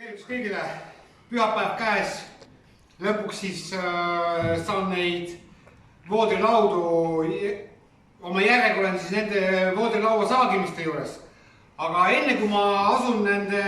Tervist kõigile, pühapäev käes, lõpuks siis saan neid voodrilaudu, oma järjega olen siis nende voodrilaua saagimiste juures. Aga enne kui ma asun nende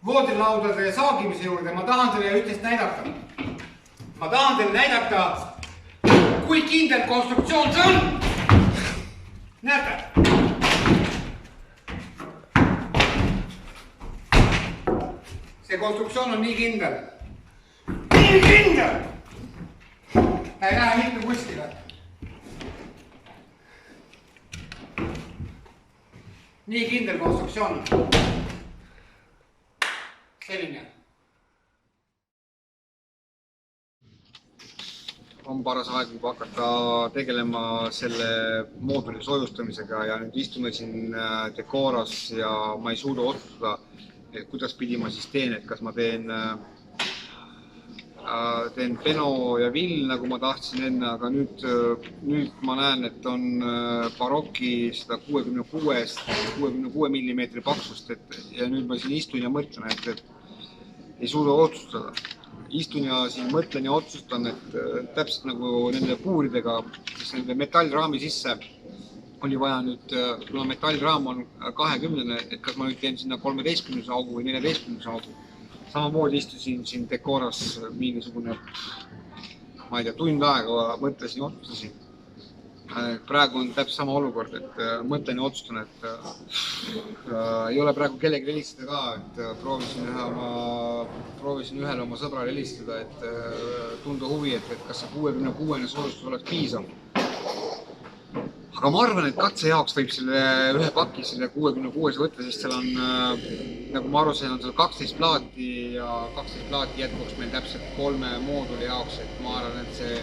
voodrilaudade saagimise juurde, ma tahan teile ühtest näidata. Ma tahan teile näidata, kui kindel konstruktsioon see on. Näete? See konstruktsioon on nii kindel. Nii kindel! Ei lähe mitte kuskile. Nii kindel konstruktsioon. Selline. On paras aeg juba hakata tegelema selle mooduli soojustamisega ja nüüd istume siin Decoras ja ma ei suuda otsustada, et kuidas pidi ma siis teen, et kas ma teen Beno ja Vill, nagu ma tahtsin enne, aga nüüd ma näen, et on Barocki 166 mm paksust, ja nüüd ma siin istun ja mõtlen, et ei suuda otsustada. Istun ja siin mõtlen ja otsustan, et täpselt nagu nende puuridega, kes nende metallraami sisse oli vaja nüüd, kuna metallraam on 20, et kas ma nüüd teen sinna 13 augu või 14 augu. Samamoodi istusin siin Decoras mingisugune, ma ei tea, tund aega mõtlesin ja otsustasin. Praegu on täpselt sama olukord, et mõtlen ja otsustan, et ei ole praegu kellegi helistada ka, et proovisin ühele oma sõbrale helistada, et tunda huvi, et kas see 66 soojustus oleks piisav. Aga ma arvan, et katse jaoks võib selle ühe paki selle 66 võtta, sest seal on, nagu ma aru sain, on seal 12 plaati ja 12 plaati jätkuks meil täpselt 3 mooduli jaoks, et ma arvan, et see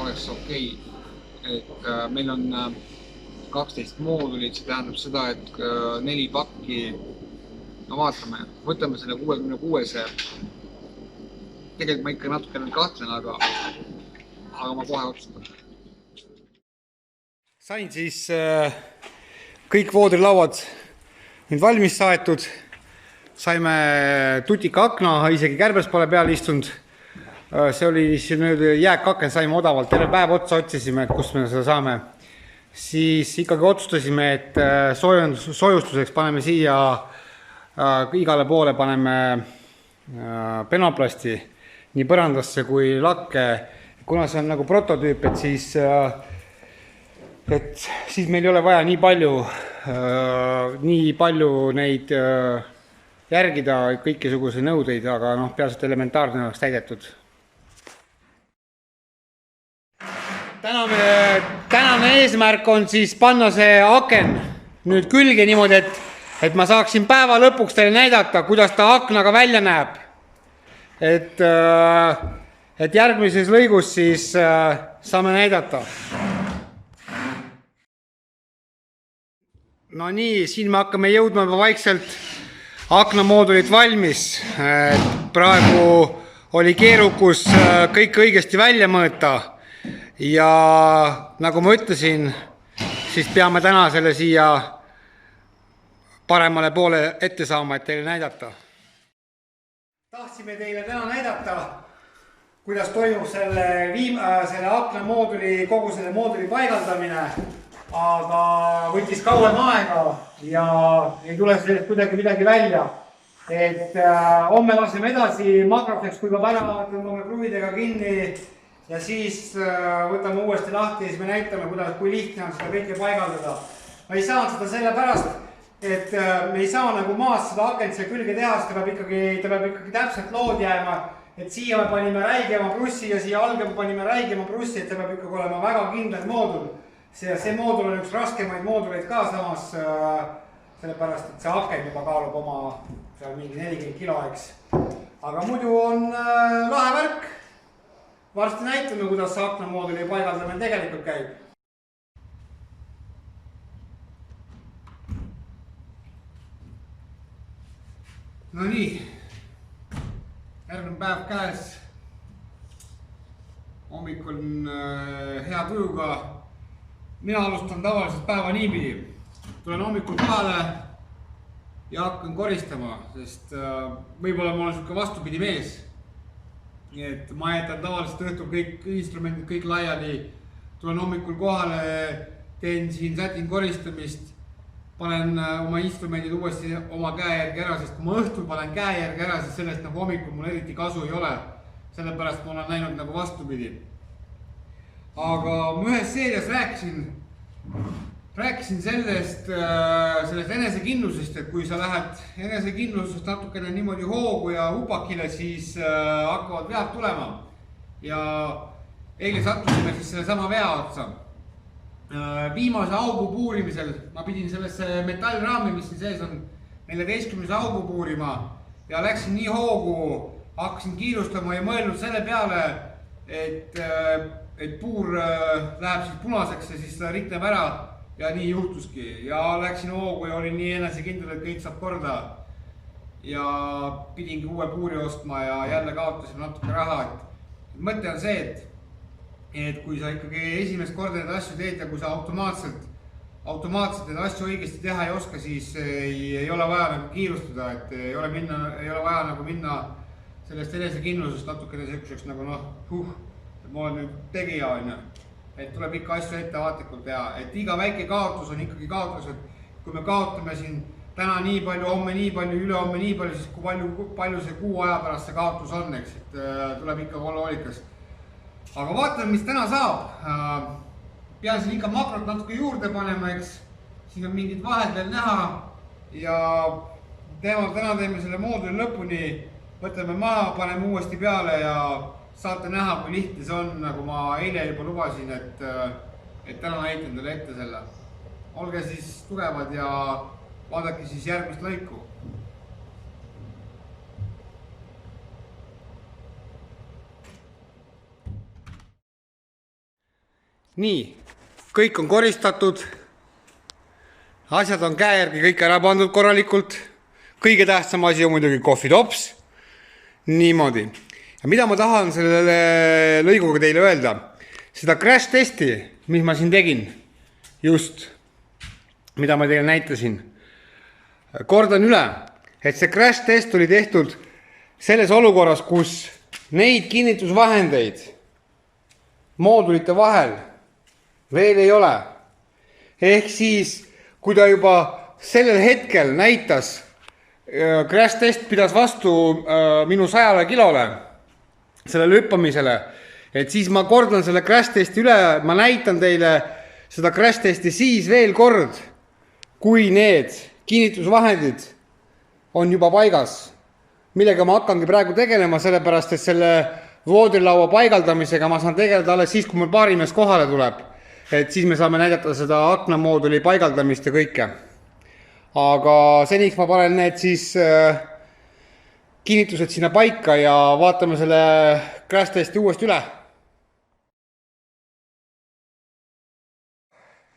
oleks okei. Et meil on 12 moodulit, see tähendab seda, et 4 pakki, no vaatame, võtame selle 66-se. Tegelikult ma ikka natuke kahtlen, aga ma kohe otsustan. Sain siis kõik voodrilauad nüüd valmis saetud. Saime tutika akna, isegi kärbes pole peal istunud. See oli nüüd jääkaken, saime odavalt, terve päev otsa otsisime, et kust me seda saame. Siis ikkagi otsustasime, et soojustuseks paneme siia igale poole paneme penoplasti nii põrandasse kui lakke. Kuna see on nagu prototüüp, et siis meil ei ole vaja nii palju neid järgida kõikisuguse nõudeid, aga peaasjalt elementaarne oleks täidetud. Tänane eesmärk on siis panna see aken nüüd külge niimoodi, et ma saaksin päeva lõpuks teile näidata, kuidas ta aknaga välja näeb. Et järgmises lõigus siis saame näidata. No nii, siin me hakkame jõudma vaikselt aknamoodulit valmis. Praegu oli keerukus kõik õigesti välja mõõta. Ja nagu ma ütlesin, siis peame täna selle siia paremale poole ette saama, et teile näidata. Tahtsime teile täna näidata, kuidas toimub selle aknamooduli, kogu selle mooduli paigaldamine, aga võttis kauem aega ja ei tule sellest kuidagi midagi välja. Et homme laseme edasi makrofeks, kui ka ära tõmbame kruvidega kinni ja siis võtame uuesti lahti ja siis me näitame, kui lihtne on seda kõike paigaldada. Ma ei saa seda sellepärast, et me ei saa nagu maas seda akent siia külge teha, sest ta peab ikkagi täpselt lood jääma. Et siia me panime räigema prussi ja siia alge panime räigema prussi, et ta peab ikkagi olema väga kindel moodul. See moodul on üks raskemaid mooduleid ka samas, sellepärast, et see aken juba kaalub oma seal mingi 40 kilo, eks. Aga muidu on lahe värk. Varsti näitame, kuidas see aknamooduli paigaldamine tegelikult käib. No nii, järgmine päev käes. Hommik on hea tujuga. Mina alustan tavaliselt päeva niipidi. Tulen hommikul kohale, ja hakkan koristama, sest võib-olla ma olen siuke vastupidi mees. Et ma jätan tavaliselt õhtul kõik instrumendid kõik laiali, tulen hommikul kohale, teen siin sätin koristamist, panen oma instrumendid uuesti oma käe järgi ära, sest kui ma õhtul panen käe järgi ära, siis sellest nagu hommikul mul eriti kasu ei ole. Sellepärast ma olen näinud nagu vastupidi. Aga ma ühes seerias rääkisin sellest enesekindlusest, et kui sa lähed enesekindlusest natukene niimoodi hoogu ja upakile, siis hakkavad vead tulema. Ja eile sattusime siis selle sama vea otsa. Viimase augu puurimisel ma pidin sellesse metallraami, mis siin sees on, 14 augu puurima ja läksin nii hoogu, hakkasin kiirustama ja mõelnud selle peale, et puur läheb siis punaseks ja siis ta rikneb ära ja nii juhtuski. Ja läksin hoogu ja olin nii enesekindel, et kõik saab korda. Ja pidingi uue puuri ostma ja jälle kaotasime natuke raha. Mõte on see, et kui sa ikkagi esimest korda need asju teed ja kui sa automaatselt need asju õigesti teha ei oska, siis ei ole vaja nagu kiirustada, et ei ole vaja nagu minna sellest enesekindlusest natukene selliseks nagu ma olen nüüd tegija on. Et tuleb ikka asju ettevaatlikult teha, et iga väike kaotus on ikkagi kaotus, et kui me kaotame siin täna nii palju, homme nii palju, ülehomme nii palju, siis kui palju see kuu aja pärast see kaotus on, eks, et tuleb ikka olla hoolikas. Aga vaatame, mis täna saab. Pean siin ikka makrot natuke juurde panema, eks, siin on mingid vahed veel näha ja täna teeme selle mooduli lõpuni, võtame maha, paneme uuesti peale ja saate näha, kui lihtne see on, nagu ma eile juba lubasin, et täna näitan teile ette selle. Olge siis tugevad ja vaadake siis järgmist lõiku. Nii, kõik on koristatud, asjad on käe järgi kõik ära pandud korralikult, kõige tähtsam asi on muidugi kohvitops, niimoodi. Ja mida ma tahan selle lõiguga teile öelda, seda crash testi, mis ma siin tegin, just, mida ma teile näitasin, kordan üle, et see crash test oli tehtud selles olukorras, kus neid kinnitusvahendeid moodulite vahel veel ei ole. Ehk siis, kui ta juba sellel hetkel näitas, crash test pidas vastu minu 100 kilole, sellele hüppamisele, et siis ma kordan selle crash testi üle, ma näitan teile seda crash testi siis veel kord, kui need kinnitusvahendid on juba paigas, millega ma hakkangi praegu tegelema, sellepärast, et selle voodilaua paigaldamisega ma saan tegeleda alles siis, kui mul paarimees kohale tuleb. Et siis me saame näidata seda aknamooduli paigaldamist ja kõike. Aga seniks ma panen need siis kinnitused sinna paika ja vaatame selle crash testi uuesti üle.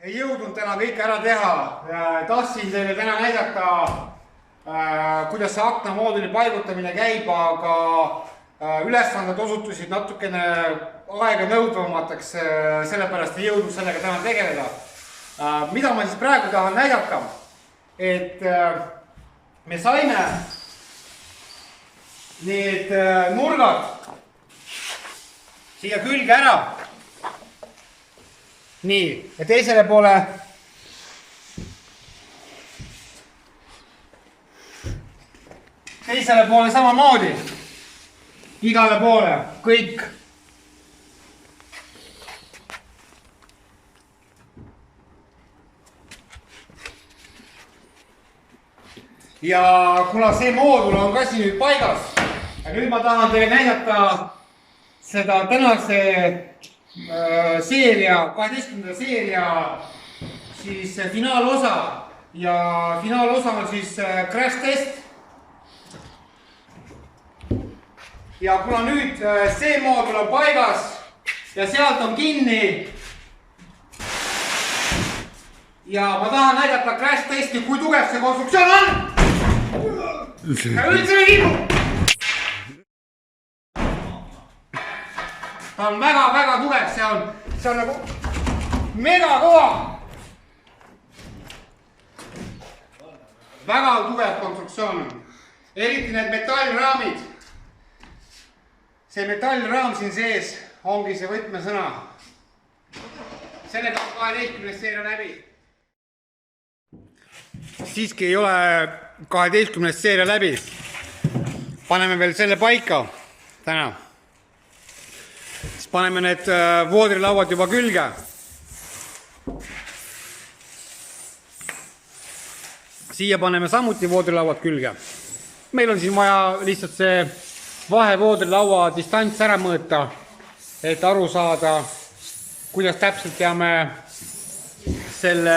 Ei jõudnud täna kõik ära teha. Tahtsin teile täna näidata, kuidas see aknamooduli paigutamine käib, aga ülesanded osutusid natukene aega nõudvamateks, sellepärast ei jõudnud sellega täna tegeleda. Mida ma siis praegu tahan näidata, et me saime need nurgad siia külge ära. Nii, ja teisele poole samamoodi. Igale poole, kõik. Ja kuna see moodul on ka siin nüüd paigas, ja nüüd ma tahan teile näidata seda tänase seeria, 12. seeria siis finaalosa. Ja finaalosa on siis crash test. Ja kuna nüüd see moodul on paigas ja sealt on kinni ja ma tahan näidata crash testi, kui tugev see konstruktsioon on. Ja üldse ei kiibu. Ta on väga tugev, see on nagu mega kõva. väga tugev konstruktsioon on. Eriti need metallraamid. See metallraam siin sees ongi see võtmesõna. Sellega on 12 seeria läbi. Siiski ei ole 12 seeria läbi. Paneme veel selle paika täna. Siis paneme need voodrilauad juba külge. Siia paneme samuti voodrilauad külge. Meil on siin vaja lihtsalt see vahevoodrilaua distants ära mõõta, et aru saada, kuidas täpselt peame selle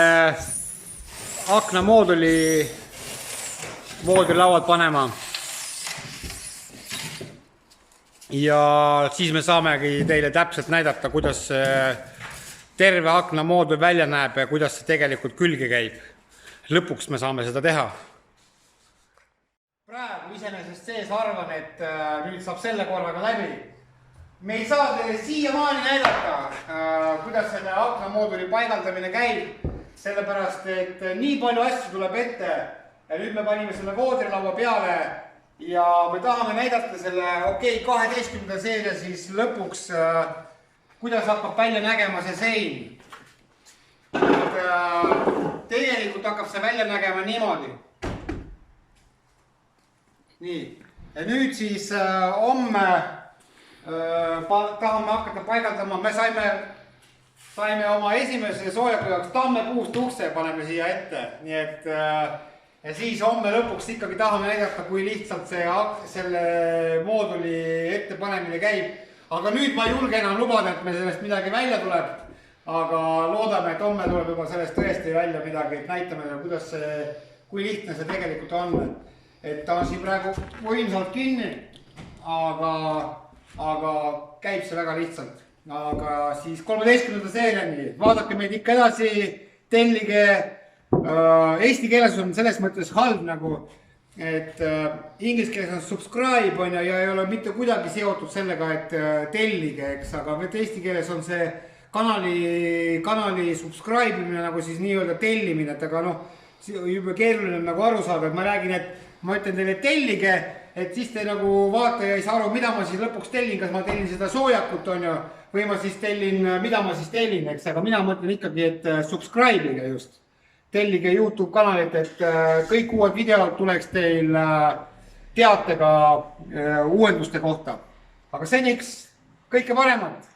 aknamooduli voodrilauad panema. Ja siis me saamegi teile täpselt näidata, kuidas terve aknamoodul välja näeb ja kuidas see tegelikult külge käib. Lõpuks me saame seda teha. Praegu iseenesest sees arvan, et nüüd saab selle korraga läbi. Me ei saa teile siiamaani näidata, kuidas selle aknamooduli paigaldamine käib, sellepärast, et nii palju asju tuleb ette ja nüüd me panime selle voodrilaua peale ja me tahame näidata selle 12. seeria siis lõpuks, kuidas hakkab välja nägema see sein. Tegelikult hakkab see välja nägema niimoodi. Nii, ja nüüd siis homme tahame hakata paigaldama, me saime oma esimese soojaku jaoks tammepuust ukse, paneme siia ette, nii et ja siis homme lõpuks ikkagi tahame näidata, kui lihtsalt selle mooduli ettepanemine käib. Aga nüüd ma ei julge enam lubada, et me sellest midagi välja tuleb, aga loodame, et homme tuleb juba sellest tõesti välja midagi, et näitame, kuidas kui lihtne see tegelikult on. Et ta on siin praegu võimsalt kinni, aga käib see väga lihtsalt. Aga siis 13. seeriani, vaadake meid ikka edasi, tellige. Eesti keeles on selles mõttes halb nagu, et inglise keeles on subscribe on ja ei ole mitte kuidagi seotud sellega, et tellige, eks, aga eesti keeles on see kanali subscribe imine nagu siis nii-öelda tellimine, et aga juba keeruline on nagu aru saada, et ma räägin, et ma ütlen teile tellige, et siis te nagu vaataja ei saa aru, mida ma siis lõpuks tellin, kas ma tellin seda soojakut on ju, või ma siis tellin, mida ma siis tellin, eks, aga mina mõtlen ikkagi, et subscribe'ige just. Tellige YouTube kanalit, et kõik uued videod tuleks teil teatega uuenduste kohta. Aga seniks kõike paremat!